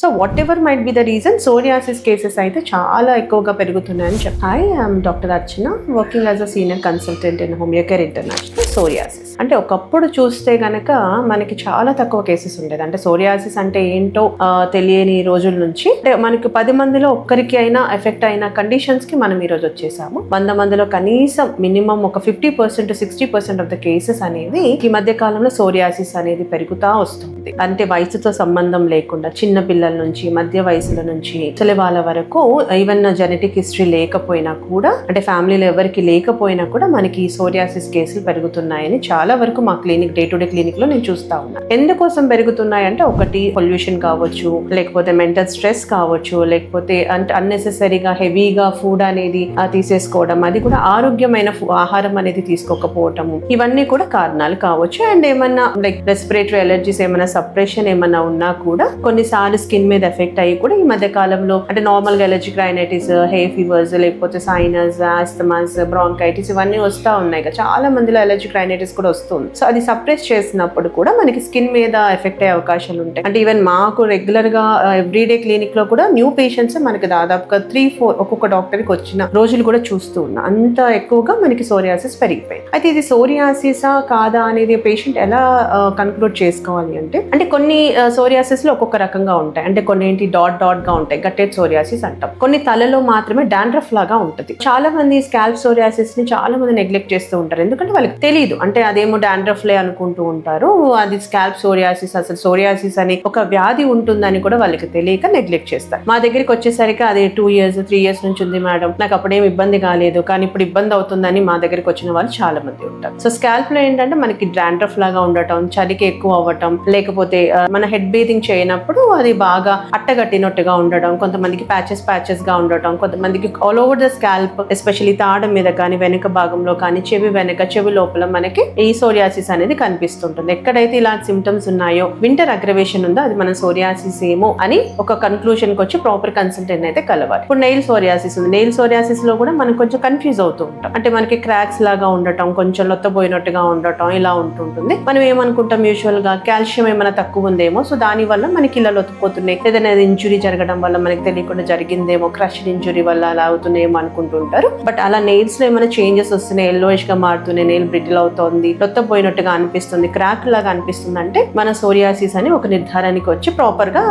So what ever might be the reason, psoriasis cases అయితే చాలా ఎక్కువగా పెరుగుతున్నాయని చెప్పాలి. I'm doctor Archana, working as a senior consultant in Homeocare international. Psoriasis అంటే ఒకప్పుడు చూస్తే గనక మనకి చాలా తక్కువ కేసెస్ ఉండేది. అంటే సోరియాసిస్ అంటే ఏంటో తెలియని రోజుల నుంచి అంటే మనకి 10 మందిలో ఒక్కరికి అయినా ఎఫెక్ట్ అయిన కండిషన్స్ కి మనం ఈ రోజు వచ్చేసాము. 100 మందిలో కనీసం మినిమం ఒక 50% to 60% ఆఫ్ ద కేసెస్ అనేది ఈ మధ్య కాలంలో సోరియాసిస్ అనేది పెరుగుతా వస్తుంది. అంటే వయసుతో సంబంధం లేకుండా చిన్న పిల్లల నుంచి మధ్య వయసుల నుంచి ముసలి వాళ్ళ వరకు, ఈవెన్ జెనెటిక్ హిస్టరీ లేకపోయినా కూడా, అంటే ఫ్యామిలీలో ఎవరికి లేకపోయినా కూడా మనకి ఈ సోరియాసిస్ కేసులు పెరుగుతున్నాయని చాలా వరకు మా clinic, day to day clinic లో నేను చూస్తా ఉన్నాను. ఎందుకోసం పెరుగుతున్నాయి అంటే ఒకటి పొల్యూషన్ కావచ్చు, లేకపోతే మెంటల్ స్ట్రెస్ కావచ్చు, లేకపోతే అంటే అన్నెసెసరీగా హెవీగా ఫుడ్ అనేది తీసేసుకోవడం, అది కూడా ఆరోగ్యమైన ఆహారం అనేది తీసుకోకపోవటము, ఇవన్నీ కూడా కారణాలు కావచ్చు. అండ్ ఏమన్నా లైక్ రెస్పిరేటరీ అలర్జీస్ ఏమైనా సప్రెషన్ ఏమన్నా ఉన్నా కూడా కొన్నిసార్లు స్కిన్ మీద ఎఫెక్ట్ అయ్యి కూడా ఈ మధ్య కాలంలో అంటే నార్మల్ గా అలర్జిక్ రైనైటిస్, హే ఫీవర్స్, లేకపోతే సైనస్, ఆస్తమాస్, బ్రాంకైటిస్ ఇవన్నీ వస్తూ ఉన్నాయి. చాలా మందిలో అలర్జిక్ రైనైటిస్ కూడా వస్తుంది. సో అది సప్రెస్ చేసినప్పుడు కూడా మనకి స్కిన్ మీద ఎఫెక్ట్ అయ్యే అవకాశాలు ఉంటాయి. అంటే ఈవెన్ మాకు రెగ్యులర్ గా ఎవ్రీడే క్లినిక్ లో కూడా న్యూ పేషెంట్స్ మనకి దాదాపుగా 3-4 ఒక్కొక్క డాక్టర్ కి వచ్చిన రోజులు కూడా చూస్తూ ఉన్నాం. అంత ఎక్కువగా మనకి సోరియాసిస్ పెరిగిపోయింది. అయితే ఇది సోరియాసిసా కాదా అనేది పేషెంట్ ఎలా కన్క్లూడ్ చేసుకోవాలి అంటే కొన్ని సోరియాసిస్ లో ఒక్కొక్క రకంగా ఉంటాయి. అంటే కొన్ని ఏంటి డాట్ గా ఉంటాయి, గట్టెడ్ సోరియాసిస్ అంటాం. కొన్ని తలలో మాత్రమే డాండ్రఫ్ లాగా ఉంటుంది. చాలా మంది స్కాల్ప్ సోరియాసిస్ ని చాలా మంది నెగ్లెక్ట్ చేస్తూ ఉంటారు. ఎందుకంటే వాళ్ళకి తెలియదు, అంటే అదేమో డాండ్రఫ్ లే అనుకుంటూ ఉంటారు. అది స్కాల్ప్ సోరియాసిస్, అసలు సోరియాసిస్ అని ఒక వ్యాధి ఉంటుందని కూడా వాళ్ళకి తెలియక నెగ్లెక్ట్ చేస్తారు. మా దగ్గరికి వచ్చేసరికి అది 2 years 3 years నుంచి ఉంది మేడం, నాకు అప్పుడేం ఇబ్బంది కాలేదు, కానీ ఇప్పుడు ఇబ్బంది అవుతుందని మా దగ్గరికి వచ్చిన వాళ్ళు చాలా మంది ఉంటారు. సో స్కాల్ప్ లో ఏంటంటే మనకి డాండ్రఫ్ లాగా ఉండటం, చలికి ఎక్కువ అవ్వటం, లేకపోతే మన హెడ్ బేతింగ్ చేయనప్పుడు అది బాగా అట్టగట్టినట్టుగా ఉండడం, కొంతమందికి ప్యాచెస్ గా ఉండటం, కొంతమందికి all over the scalp, especially తాడ మీద కానీ వెనుక భాగంలో కానీ చెవి వెనక, చెవి లోపల మనకి ఈ సోరియాసిస్ అనేది కనిపిస్తుంటుంది. ఎక్కడైతే ఇలాంటి సిమ్టమ్స్ ఉన్నాయో, వింటర్ అగ్రవేషన్ ఉందో అది మన సోరియాసిస్ ఏమో అని ఒక కన్క్లూషన్ కి వచ్చి ప్రాపర్ కన్సల్టెంట్ అయితే కలవాలి. ఇప్పుడు నెయిల్ సోరియాసిస్ ఉంది. నెయిల్ సోరియాసిస్ లో కూడా మనం కొంచెం కన్ఫ్యూజ్ అవుతూ ఉంటాం. అంటే మనకి క్రాక్స్ లాగా ఉండటం, కొంచెం లొత్తపోయినట్టుగా ఉండటం, ఇలా ఉంటుంటుంది. మనం ఏమనుకుంటాం యూజువల్ గా కాల్షియం ఏమైనా తక్కువ ఉందేమో, సో దాని వల్ల మనకి ఇలా లొత్తపోతున్నాయి, ఏదైనా ఇంజురీ జరగడం వల్ల మనకి తెలియకుండా జరిగిందేమో, క్రష్డ్ ఇంజురీ వల్ల అలా అవుతున్నాయేమో అనుకుంటుంటారు. బట్ అలా నెయిల్స్ లో ఏమైనా చేంజెస్ వస్తున్నాయి, ఎల్లోయిష్ గా మారుతున్నాయి, నెయిల్ బ్రిటిల్ అవుతుంది, లొత్తపోయినట్టుగా అనిపిస్తుంది, క్రాక్ లాగా అనిపిస్తుంది అంటే మన సోరియాసిస్ అని ఒక నిర్ధారణకి వచ్చి ప్రాపర్ గా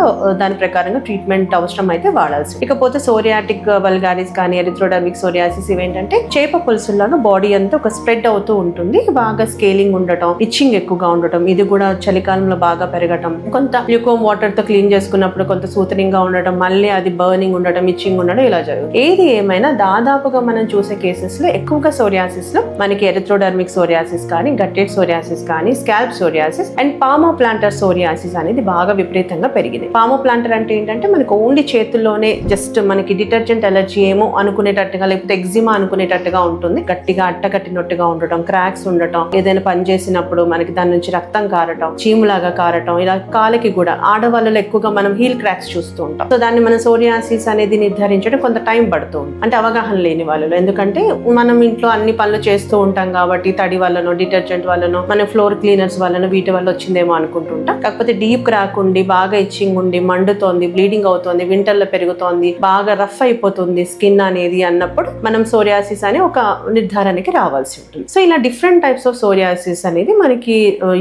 దాని ప్రకారంగా ట్రీట్మెంట్ అవసరం అయితే వాడాల్సి. ఇకపోతే సోరియాటిక్ వల్గారిస్ కానీ ఎరిథ్రోడర్మిక్ సోరియాసిస్ ఇవేంటంటే చేప పులుసులాగా బాడీ అంతా ఒక స్ప్రెడ్ అవుతూ ఉంటుంది, బాగా స్కేలింగ్ ఉండటం, ఇచ్చింగ్ ఎక్కువగా ఉండటం, ఇది కూడా చలికాలంలో బాగా పెరగటం, కొంత ల్యూకోమ్ వాటర్ తో క్లీన్ చేసుకున్నప్పుడు కొంత సూతనింగ్ గా ఉండటం, మళ్ళీ అది బర్నింగ్ ఉండటం, ఇచ్చింగ్ ఉండడం, ఇలా జరుగుతుంది. ఏది ఏమైనా దాదాపుగా మనం చూసే కేసెస్ లో ఎక్కువగా సోరియాసిస్ లో మనకి ఎరిథ్రోడర్మిక్ సోరియాసిస్ కానీ, గట్టెడ్ సోరియాసిస్ కానీ, స్కాల్ప్ సోరియాసిస్ అండ్ పామోప్లాంటర్ సోరియాసిస్ అనేది బాగా విపరీతంగా పెరిగింది. పామోప్లాంటర్ అంటే ఏంటంటే మనకి ఓన్లీ చేతుల్లోనే జస్ట్ మనకి డిటర్జెంట్ అలర్జీ ఏమో అనుకునేటట్టుగా, లేకపోతే ఎగ్జిమా అనుకునేటట్టుగా ఉంటుంది, గట్టిగా అట్టకట్టినట్టుగా ఉండటం, క్రాక్స్ ఉండటం, ఏదైనా పని చేసినప్పుడు మనకి దాని నుంచి రక్తం కారటం, చీములాగా కారటం, ఇలా కాలికి కూడా ఆడవాళ్ళలో ఎక్కువగా మనం హీల్ క్రాక్స్ చూస్తూ ఉంటాం. సో దాన్ని మన సోరియాసిస్ అనేది నిర్ధారించడం కొంత టైం పడుతుంది, అంటే అవగాహన లేని వాళ్ళలో. ఎందుకంటే మనం ఇంట్లో అన్ని పనులు చేస్తూ ఉంటాం కాబట్టి తడి వల్లనో, డిటర్జెంట్ వల్లనో, మన ఫ్లోర్ క్లీనర్స్ వల్లనో వీటి వల్ల వచ్చిందేమో అనుకుంటుంటాం. కాకపోతే డీప్ క్రాక్ ఉండి, బాగా ఇచ్చింగ్ ఉండి, మండుతోంది, బ్లీడింగ్ అవుతోంది, వింటర్ లో పెరుగుతోంది, బాగా రఫ్ అయిపోతుంది స్కిన్ అనేది అన్నప్పుడు మనం సోరియాసిస్ అని ఒక నిర్ధారణకి రావాల్సి ఉంటుంది. సో ఇలా డిఫరెంట్ టైప్స్ ఆఫ్ సోరియాసిస్ అనేది మనకి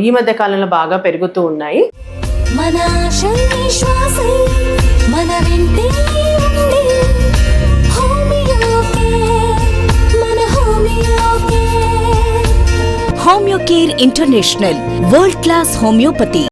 ఈ మధ్య కాలంలో బాగా పెరుగుతూ ఉన్నాయి. మన Homeocare international, world class homeopathy.